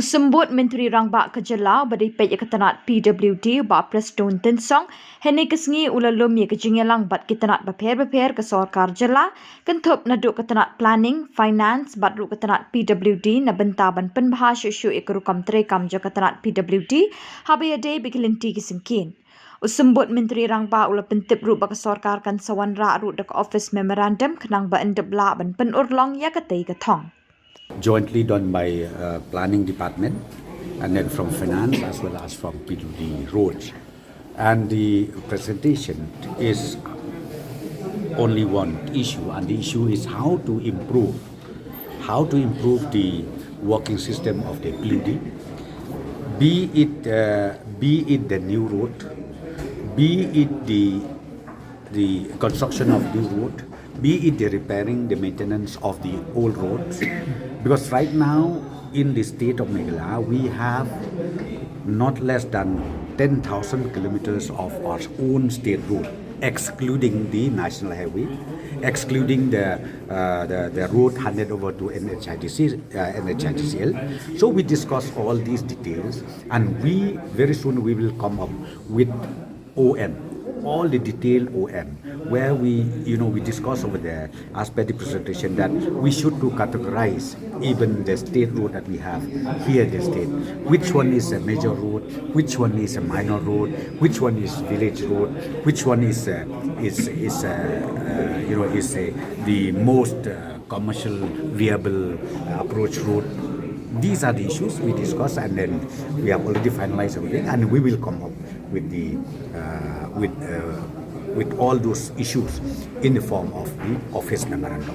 Symbud Myntri Rangbah ke Jylla beri Peit Tnad PWD Bah Prestone Tynsong hynne ke sngi ulalum ye ke jingialang bat Tnad bapher ke Sorkar Jylla kynthup naduh ke Tnad planning finance bat ru ke Tnad PWD na bynta ban Pynbha shuh ke Rukom Treikam jo ke Tnad PWD haba iadei lynti ke syngkien. Symbud Myntri Rangbah ula pyntip ru ke Sorkar kan sawan ra ru dek office memorandum khnang bla ban pynurlong ya katei ke thong. Jointly done by planning department and then from finance as well as from PWD roads. And the presentation is only one issue, and the issue is how to improve the working system of the PWD, be it the new road, be it the construction of new road, be it the repairing, the maintenance of the old roads. Because right now in the state of Meghalaya, we have not less than 10,000 kilometers of our own state road, excluding the national highway, excluding the road handed over to NHIDCL. So we discuss all these details, and very soon we will come up with ON, all the detailed ON, where we discuss over there as per the presentation that we should to categorize even the state road that we have here in the state. Which one is a major road? Which one is a minor road? Which one is village road? Which one is the most commercial viable approach road? These are the issues we discuss, and then we have already finalized everything, and we will come up with the with all those issues in the form of the office memorandum.